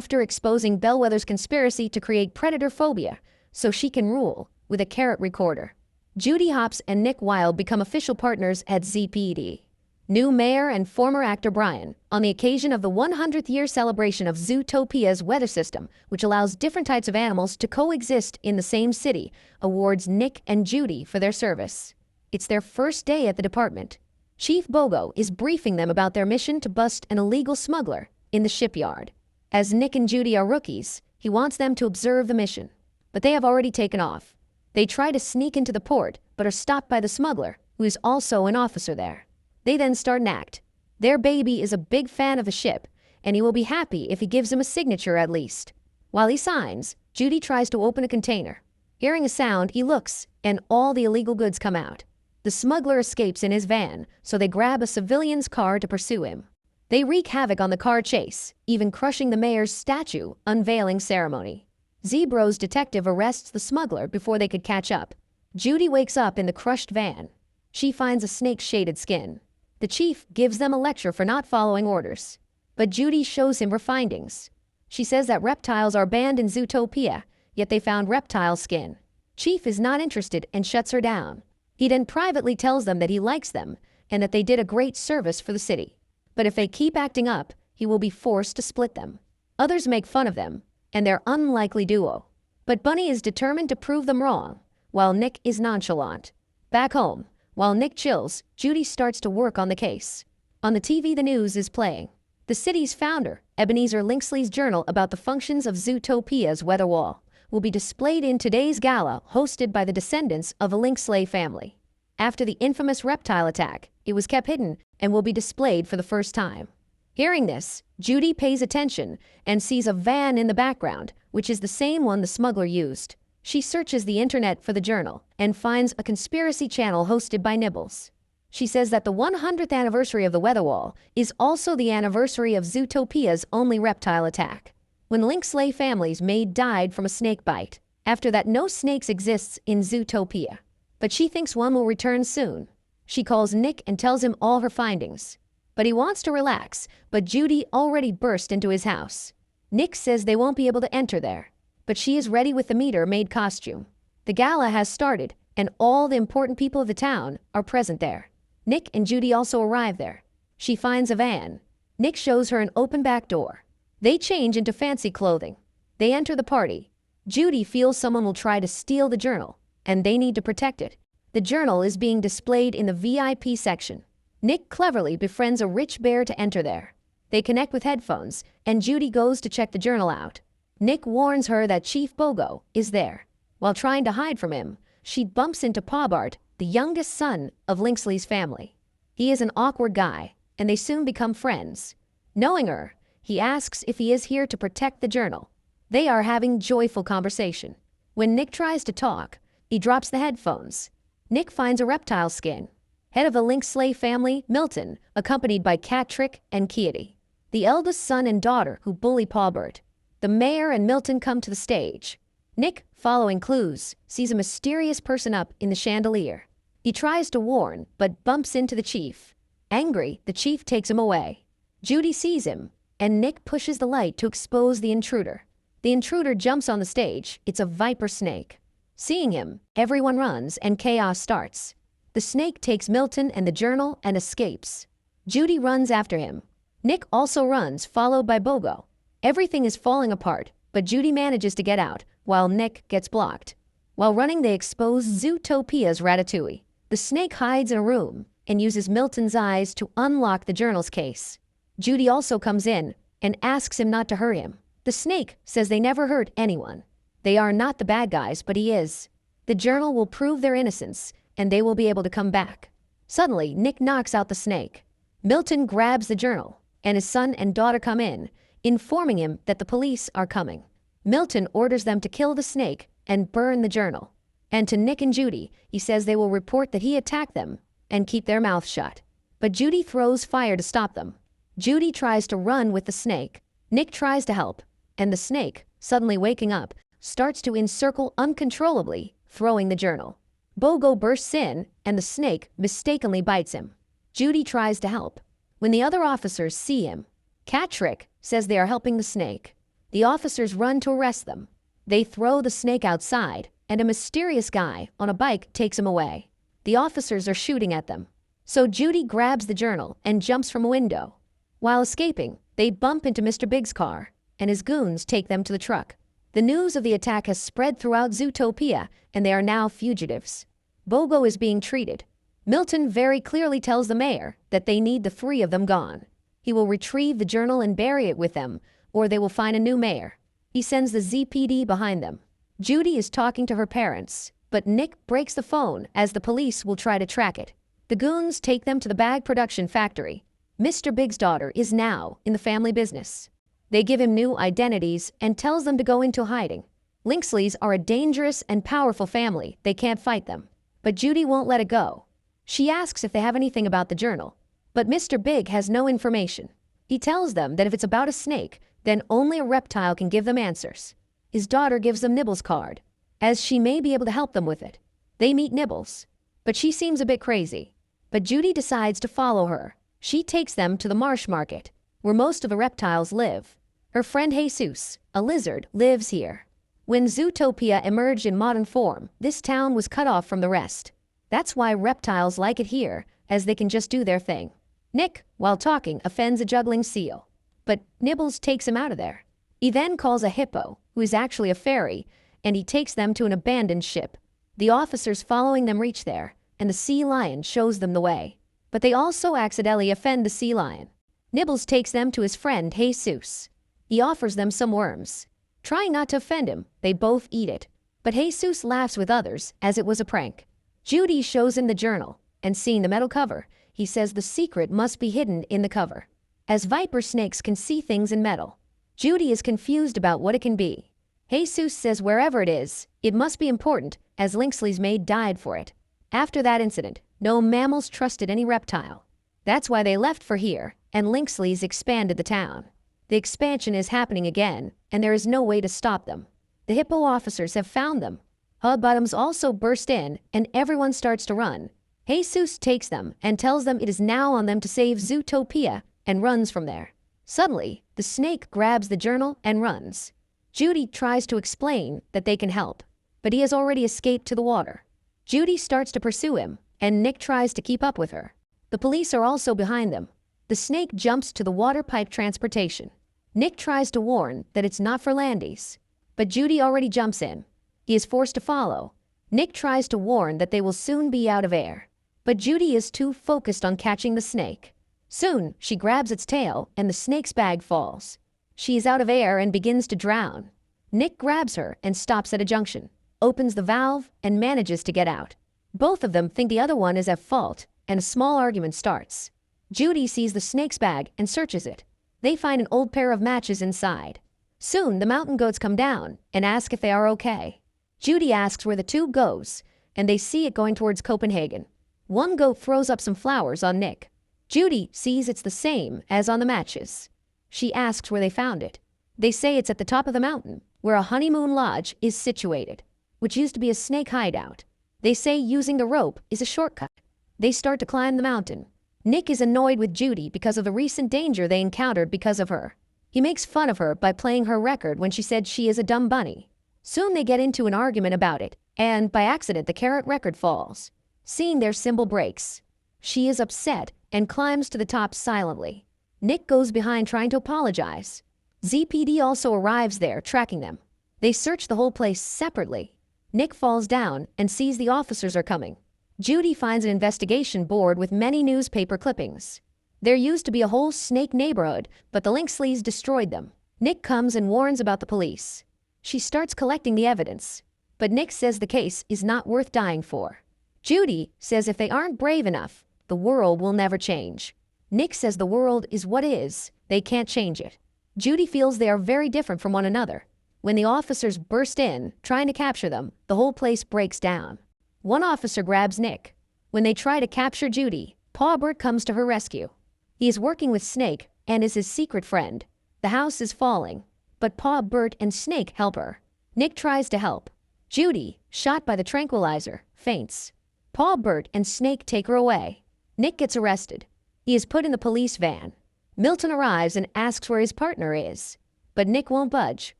after exposing Bellwether's conspiracy to create predator phobia so she can rule with a carrot recorder. Judy Hopps and Nick Wilde become official partners at ZPD. New mayor and former actor Brian, on the occasion of the 100th year celebration of Zootopia's weather system, which allows different types of animals to coexist in the same city, awards Nick and Judy for their service. It's their first day at the department. Chief Bogo is briefing them about their mission to bust an illegal smuggler in the shipyard. As Nick and Judy are rookies, he wants them to observe the mission. But they have already taken off. They try to sneak into the port, but are stopped by the smuggler, who is also an officer there. They then start an act. Their baby is a big fan of the ship, and he will be happy if he gives him a signature at least. While he signs, Judy tries to open a container. Hearing a sound, he looks, and all the illegal goods come out. The smuggler escapes in his van, so they grab a civilian's car to pursue him. They wreak havoc on the car chase, even crushing the mayor's statue unveiling ceremony. Zebro's detective arrests the smuggler before they could catch up. Judy wakes up in the crushed van. She finds a snake-shaded skin. The chief gives them a lecture for not following orders. But Judy shows him her findings. She says that reptiles are banned in Zootopia, yet they found reptile skin. Chief is not interested and shuts her down. He then privately tells them that he likes them and that they did a great service for the city. But if they keep acting up, he will be forced to split them. Others make fun of them and their unlikely duo. But Bunny is determined to prove them wrong, while Nick is nonchalant. Back home, while Nick chills, Judy starts to work on the case. On the TV, the news is playing. The city's founder, Ebenezer Linksley's journal about the functions of Zootopia's weather wall, will be displayed in today's gala hosted by the descendants of a Linksley family. After the infamous reptile attack, it was kept hidden and will be displayed for the first time. Hearing this, Judy pays attention and sees a van in the background, which is the same one the smuggler used. She searches the internet for the journal and finds a conspiracy channel hosted by Nibbles. She says that the 100th anniversary of the weather wall is also the anniversary of Zootopia's only reptile attack, when Linksley family's maid died from a snake bite. After that, no snakes exists in Zootopia, but she thinks one will return soon. She calls Nick and tells him all her findings. But he wants to relax, but Judy already burst into his house. Nick says they won't be able to enter there, but she is ready with the meter-maid costume. The gala has started, and all the important people of the town are present there. Nick and Judy also arrive there. She finds a van. Nick shows her an open back door. They change into fancy clothing. They enter the party. Judy feels someone will try to steal the journal, and they need to protect it. The journal is being displayed in the VIP section. Nick cleverly befriends a rich bear to enter there. They connect with headphones, and Judy goes to check the journal out. Nick warns her that Chief Bogo is there. While trying to hide from him, she bumps into Pobart, the youngest son of Linksley's family. He is an awkward guy, and they soon become friends. Knowing her, he asks if he is here to protect the journal. They are having joyful conversation. When Nick tries to talk, he drops the headphones. Nick finds a reptile skin. Head of the Linksley family, Milton, accompanied by Cat Trick and Kitty, the eldest son and daughter who bully Pobart. The mayor and Milton come to the stage. Nick, following clues, sees a mysterious person up in the chandelier. He tries to warn, but bumps into the chief. Angry, the chief takes him away. Judy sees him, and Nick pushes the light to expose the intruder. The intruder jumps on the stage. It's a viper snake. Seeing him, everyone runs and chaos starts. The snake takes Milton and the journal and escapes. Judy runs after him. Nick also runs, followed by Bogo. Everything is falling apart, but Judy manages to get out, while Nick gets blocked. While running, they expose Zootopia's Ratatouille. The snake hides in a room and uses Milton's eyes to unlock the journal's case. Judy also comes in and asks him not to hurt him. The snake says they never hurt anyone. They are not the bad guys, but he is. The journal will prove their innocence, and they will be able to come back. Suddenly, Nick knocks out the snake. Milton grabs the journal, and his son and daughter come in, informing him that the police are coming. Milton orders them to kill the snake and burn the journal. And to Nick and Judy, he says they will report that he attacked them and keep their mouth shut. But Judy throws fire to stop them. Judy tries to run with the snake. Nick tries to help, and the snake, suddenly waking up, starts to encircle uncontrollably, throwing the journal. Bogo bursts in, and the snake mistakenly bites him. Judy tries to help. When the other officers see him, Cat Trick says they are helping the snake. The officers run to arrest them. They throw the snake outside, and a mysterious guy on a bike takes him away. The officers are shooting at them. So Judy grabs the journal and jumps from a window. While escaping, they bump into Mr. Big's car, and his goons take them to the truck. The news of the attack has spread throughout Zootopia, and they are now fugitives. Bogo is being treated. Milton very clearly tells the mayor that they need the three of them gone. He will retrieve the journal and bury it with them, or they will find a new mayor. He sends the ZPD behind them. Judy is talking to her parents, but Nick breaks the phone as the police will try to track it. The goons take them to the bag production factory. Mr. Big's daughter is now in the family business. They give him new identities and tells them to go into hiding. Linksleys are a dangerous and powerful family. They can't fight them. But Judy won't let it go. She asks if they have anything about the journal, but Mr. Big has no information. He tells them that if it's about a snake, then only a reptile can give them answers. His daughter gives them Nibbles' card, as she may be able to help them with it. They meet Nibbles, but she seems a bit crazy. But Judy decides to follow her. She takes them to the marsh market, where most of the reptiles live. Her friend Jesus, a lizard, lives here. When Zootopia emerged in modern form, this town was cut off from the rest. That's why reptiles like it here, as they can just do their thing. Nick, while talking, offends a juggling seal, but Nibbles takes him out of there. He then calls a hippo, who is actually a fairy, and he takes them to an abandoned ship. The officers following them reach there, and the sea lion shows them the way. But they also accidentally offend the sea lion. Nibbles takes them to his friend Jesus. He offers them some worms. Trying not to offend him, they both eat it. But Jesus laughs with others, as it was a prank. Judy shows him the journal, and seeing the metal cover, he says the secret must be hidden in the cover. As viper snakes can see things in metal, Judy is confused about what it can be. Jesus says wherever it is, it must be important, as Linksley's maid died for it. After that incident, no mammals trusted any reptile. That's why they left for here, and Linksley's expanded the town. The expansion is happening again, and there is no way to stop them. The hippo officers have found them. Bottoms also burst in, and everyone starts to run. Jesus takes them and tells them it is now on them to save Zootopia, and runs from there. Suddenly, the snake grabs the journal and runs. Judy tries to explain that they can help, but he has already escaped to the water. Judy starts to pursue him, and Nick tries to keep up with her. The police are also behind them. The snake jumps to the water pipe transportation. Nick tries to warn that it's not for landies, but Judy already jumps in. He is forced to follow. Nick tries to warn that they will soon be out of air, but Judy is too focused on catching the snake. Soon, she grabs its tail, and the snake's bag falls. She is out of air and begins to drown. Nick grabs her and stops at a junction, opens the valve, and manages to get out. Both of them think the other one is at fault, and a small argument starts. Judy sees the snake's bag and searches it. They find an old pair of matches inside. Soon, the mountain goats come down and ask if they are okay. Judy asks where the tube goes, and they see it going towards Copenhagen. One goat throws up some flowers on Nick. Judy sees it's the same as on the matches. She asks where they found it. They say it's at the top of the mountain, where a honeymoon lodge is situated, which used to be a snake hideout. They say using the rope is a shortcut. They start to climb the mountain. Nick is annoyed with Judy because of the recent danger they encountered because of her. He makes fun of her by playing her record when she said she is a dumb bunny. Soon they get into an argument about it, and by accident the carrot record falls. Seeing their symbol breaks, she is upset and climbs to the top silently. Nick goes behind trying to apologize. ZPD also arrives there, tracking them. They search the whole place separately. Nick falls down and sees the officers are coming. Judy finds an investigation board with many newspaper clippings. There used to be a whole snake neighborhood, but the Linksleys destroyed them. Nick comes and warns about the police. She starts collecting the evidence, but Nick says the case is not worth dying for. Judy says if they aren't brave enough, the world will never change. Nick says the world is what is, they can't change it. Judy feels they are very different from one another. When the officers burst in, trying to capture them, the whole place breaks down. One officer grabs Nick. When they try to capture Judy, Pa Bert comes to her rescue. He is working with Snake and is his secret friend. The house is falling, but Pa Bert and Snake help her. Nick tries to help. Judy, shot by the tranquilizer, faints. Pa Bert and Snake take her away. Nick gets arrested. He is put in the police van. Milton arrives and asks where his partner is. but Nick won't budge.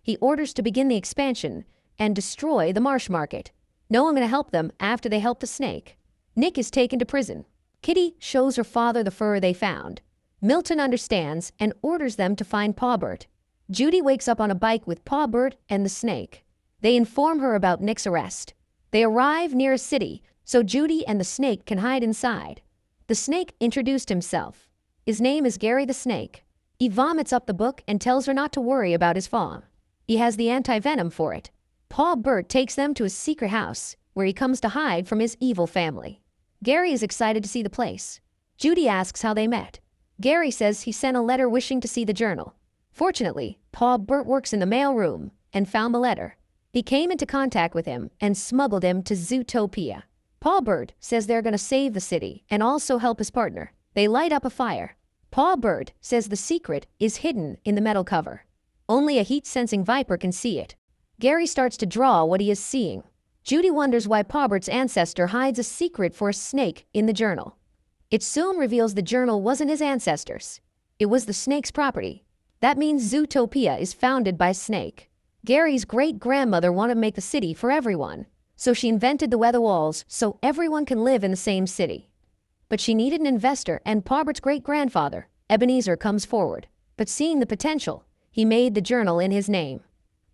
He orders to begin the expansion and destroy the marsh market. No one gonna help them after they help the snake. Nick is taken to prison. Kitty shows her father the fur they found. Milton understands and orders them to find Paw Bert. Judy wakes up on a bike with Paw Bert and the snake. They inform her about Nick's arrest. They arrive near a city so Judy and the snake can hide inside. The snake introduced himself. His name is Gary the Snake. He vomits up the book and tells her not to worry about his farm. He has the anti-venom for it. Paw Bert takes them to his secret house where he comes to hide from his evil family. Gary is excited to see the place. Judy asks how they met. Gary says he sent a letter wishing to see the journal. Fortunately, Paw Bert works in the mail room and found the letter. He came into contact with him and smuggled him to Zootopia. Paw Bert says they're going to save the city and also help his partner. They light up a fire. Paw Bert says the secret is hidden in the metal cover. Only a heat-sensing viper can see it. Gary starts to draw what he is seeing. Judy wonders why Paw Bert's ancestor hides a secret for a snake in the journal. It soon reveals the journal wasn't his ancestors. It was the snake's property. That means Zootopia is founded by Snake. Gary's great-grandmother wanted to make the city for everyone, so she invented the weather walls so everyone can live in the same city. But she needed an investor, and Paw Bert's great-grandfather, Ebenezer, comes forward. But seeing the potential, he made the journal in his name.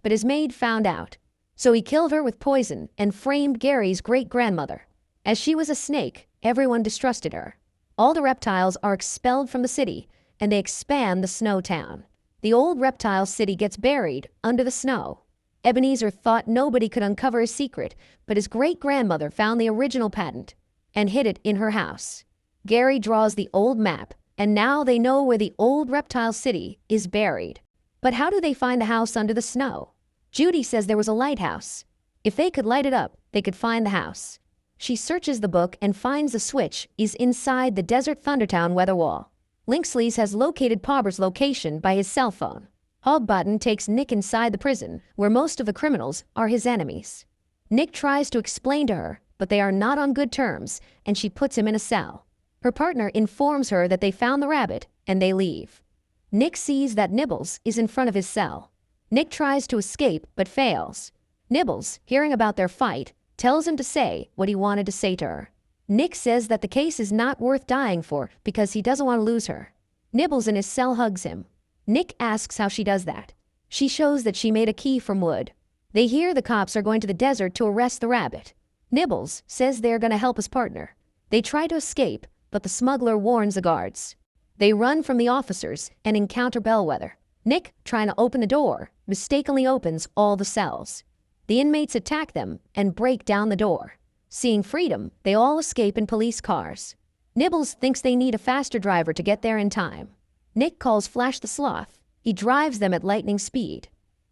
But his maid found out, so he killed her with poison and framed Gary's great-grandmother. As she was a snake, everyone distrusted her. All the reptiles are expelled from the city, and they expand the snow town. The old reptile city gets buried under the snow. Ebenezer thought nobody could uncover his secret, but his great-grandmother found the original patent and hid it in her house. Gary draws the old map, and now they know where the old reptile city is buried. But how do they find the house under the snow? Judy says there was a lighthouse. If they could light it up, they could find the house. She searches the book and finds the switch is inside the Desert Thundertown weather wall. Linksleys has located Paw Bert's location by his cell phone. Hogbottom takes Nick inside the prison, where most of the criminals are his enemies. Nick tries to explain to her, but they are not on good terms, and she puts him in a cell. Her partner informs her that they found the rabbit, and they leave. Nick sees that Nibbles is in front of his cell. Nick tries to escape, but fails. Nibbles, hearing about their fight, tells him to say what he wanted to say to her. Nick says that the case is not worth dying for because he doesn't want to lose her. Nibbles in his cell hugs him. Nick asks how she does that. She shows that she made a key from wood. They hear the cops are going to the desert to arrest the rabbit. Nibbles says they're going to help his partner. They try to escape, but the smuggler warns the guards. They run from the officers and encounter Bellwether. Nick, trying to open the door, mistakenly opens all the cells. The inmates attack them and break down the door. Seeing freedom, they all escape in police cars. Nibbles thinks they need a faster driver to get there in time. Nick calls Flash the Sloth. He drives them at lightning speed.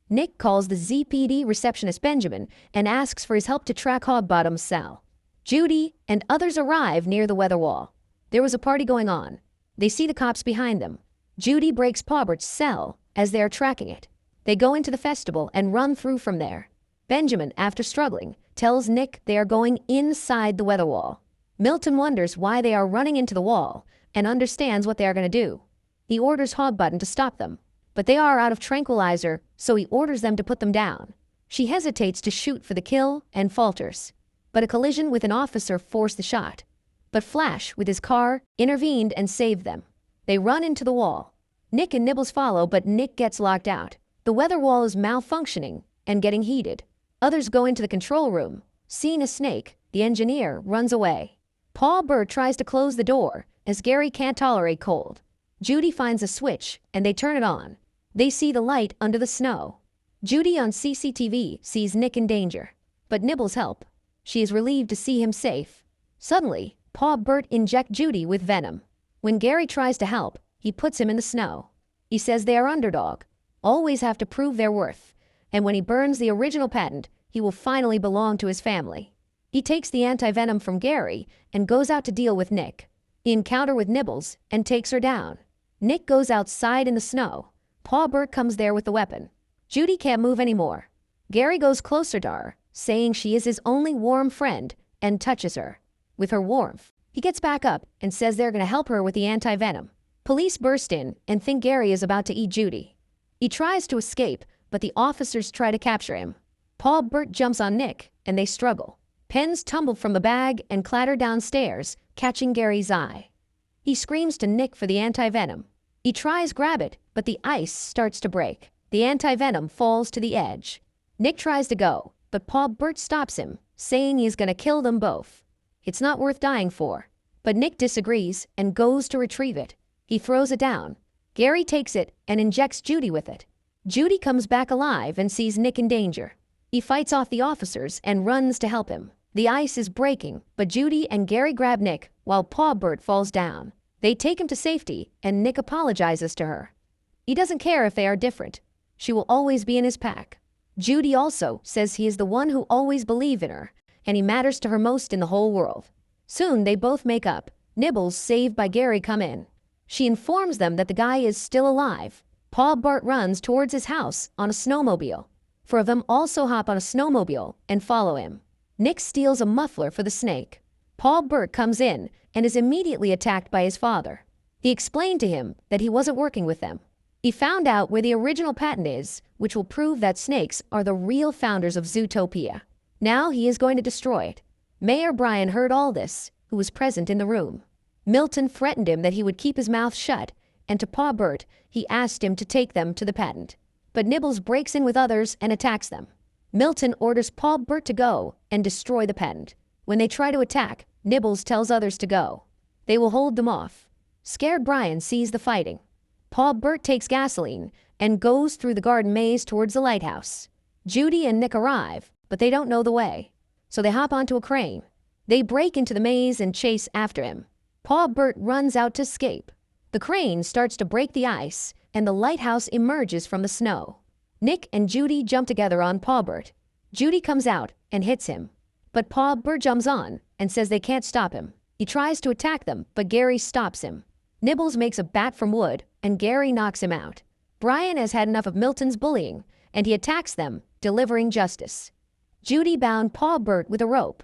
Nick calls the ZPD receptionist Benjamin and asks for his help to track Hogbottom's cell. Judy and others arrive near the weather wall. There was a party going on. They see the cops behind them. Judy breaks Paw Bert's cell as they are tracking it. They go into the festival and run through from there. Benjamin, after struggling, tells Nick they are going inside the weather wall. Milton wonders why they are running into the wall and understands what they are going to do. He orders Hogbottom to stop them, but they are out of tranquilizer, so he orders them to put them down. She hesitates to shoot for the kill and falters, but a collision with an officer forced the shot. But Flash, with his car, intervened and saved them. They run into the wall. Nick and Nibbles follow, but Nick gets locked out. The weather wall is malfunctioning and getting heated. Others go into the control room. Seeing a snake, the engineer runs away. Paw Bert tries to close the door, as Gary can't tolerate cold. Judy finds a switch, and they turn it on. They see the light under the snow. Judy on CCTV sees Nick in danger, but Nibbles help. She is relieved to see him safe. Suddenly, Paw Bert injects Judy with venom. When Gary tries to help, he puts him in the snow. He says they are underdog, always have to prove their worth, and when he burns the original patent, he will finally belong to his family. He takes the anti-venom from Gary and goes out to deal with Nick. He encounters with Nibbles and takes her down. Nick goes outside in the snow. Paw Bert comes there with the weapon. Judy can't move anymore. Gary goes closer to her, saying she is his only warm friend, and touches her. With her warmth, he gets back up and says they're going to help her with the anti-venom. Police burst in and think Gary is about to eat Judy. He tries to escape, but the officers try to capture him. Paul Bert jumps on Nick, and they struggle. Pens tumble from the bag and clatter downstairs, catching Gary's eye. He screams to Nick for the anti-venom. He tries grab it, but the ice starts to break. The anti-venom falls to the edge. Nick tries to go, but Paul Bert stops him, saying he's gonna kill them both. It's not worth dying for. But Nick disagrees and goes to retrieve it. He throws it down. Gary takes it and injects Judy with it. Judy comes back alive and sees Nick in danger. He fights off the officers and runs to help him. The ice is breaking, but Judy and Gary grab Nick while Paul Bert falls down. They take him to safety, and Nick apologizes to her. He doesn't care if they are different. She will always be in his pack. Judy also says he is the one who always believed in her, and he matters to her most in the whole world. Soon they both make up. Nibbles, saved by Gary, come in. She informs them that the guy is still alive. Paul Bert runs towards his house on a snowmobile. Four of them also hop on a snowmobile and follow him. Nick steals a muffler for the snake. Paul Bert comes in and is immediately attacked by his father. He explained to him that he wasn't working with them. He found out where the original patent is, which will prove that snakes are the real founders of Zootopia. Now he is going to destroy it. Mayor Brian heard all this, who was present in the room. Milton threatened him that he would keep his mouth shut, and to Paul Bert, he asked him to take them to the patent. But Nibbles breaks in with others and attacks them. Milton orders Paul Bert to go and destroy the patent. When they try to attack, Nibbles tells others to go. They will hold them off. Scared Brian sees the fighting. Paul Bert takes gasoline and goes through the garden maze towards the lighthouse. Judy and Nick arrive, but they don't know the way. So they hop onto a crane. They break into the maze and chase after him. Paul Bert runs out to escape. The crane starts to break the ice, and the lighthouse emerges from the snow. Nick and Judy jump together on Paul Bert. Judy comes out and hits him. But Paul Bert jumps on and says they can't stop him. He tries to attack them, but Gary stops him. Nibbles makes a bat from wood, and Gary knocks him out. Brian has had enough of Milton's bullying, and he attacks them, delivering justice. Judy bound Paul Bert with a rope.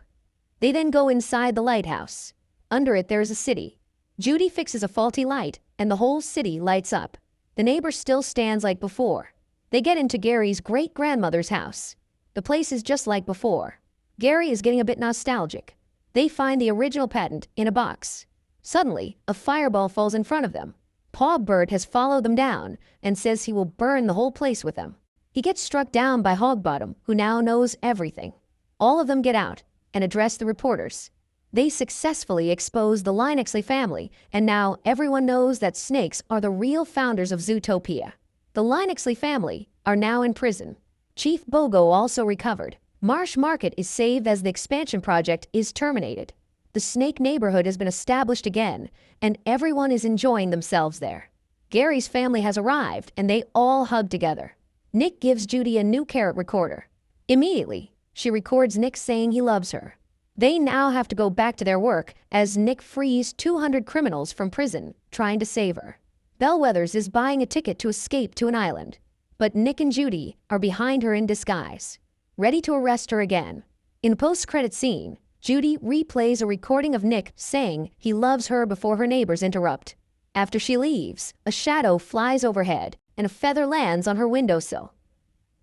They then go inside the lighthouse. Under it there is a city. Judy fixes a faulty light, and the whole city lights up. The neighbor still stands like before. They get into Gary's great-grandmother's house. The place is just like before. Gary is getting a bit nostalgic. They find the original patent in a box. Suddenly, a fireball falls in front of them. Paul Bert has followed them down and says he will burn the whole place with them. He gets struck down by Hogbottom, who now knows everything. All of them get out and address the reporters. They successfully expose the Linexley family, and now everyone knows that snakes are the real founders of Zootopia. The Linexley family are now in prison. Chief Bogo also recovered. Marsh Market is saved as the expansion project is terminated. The snake neighborhood has been established again, and everyone is enjoying themselves there. Gary's family has arrived, and they all hug together. Nick gives Judy a new carrot recorder. Immediately, she records Nick saying he loves her. They now have to go back to their work as Nick frees 200 criminals from prison, trying to save her. Bellwethers is buying a ticket to escape to an island, but Nick and Judy are behind her in disguise, ready to arrest her again. In a post-credit scene, Judy replays a recording of Nick saying he loves her before her neighbors interrupt. After she leaves, a shadow flies overhead and a feather lands on her windowsill.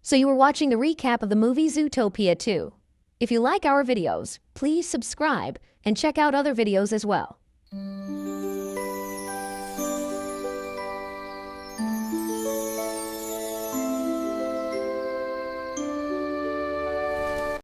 So you were watching the recap of the movie Zootopia 2. If you like our videos, please subscribe and check out other videos as well.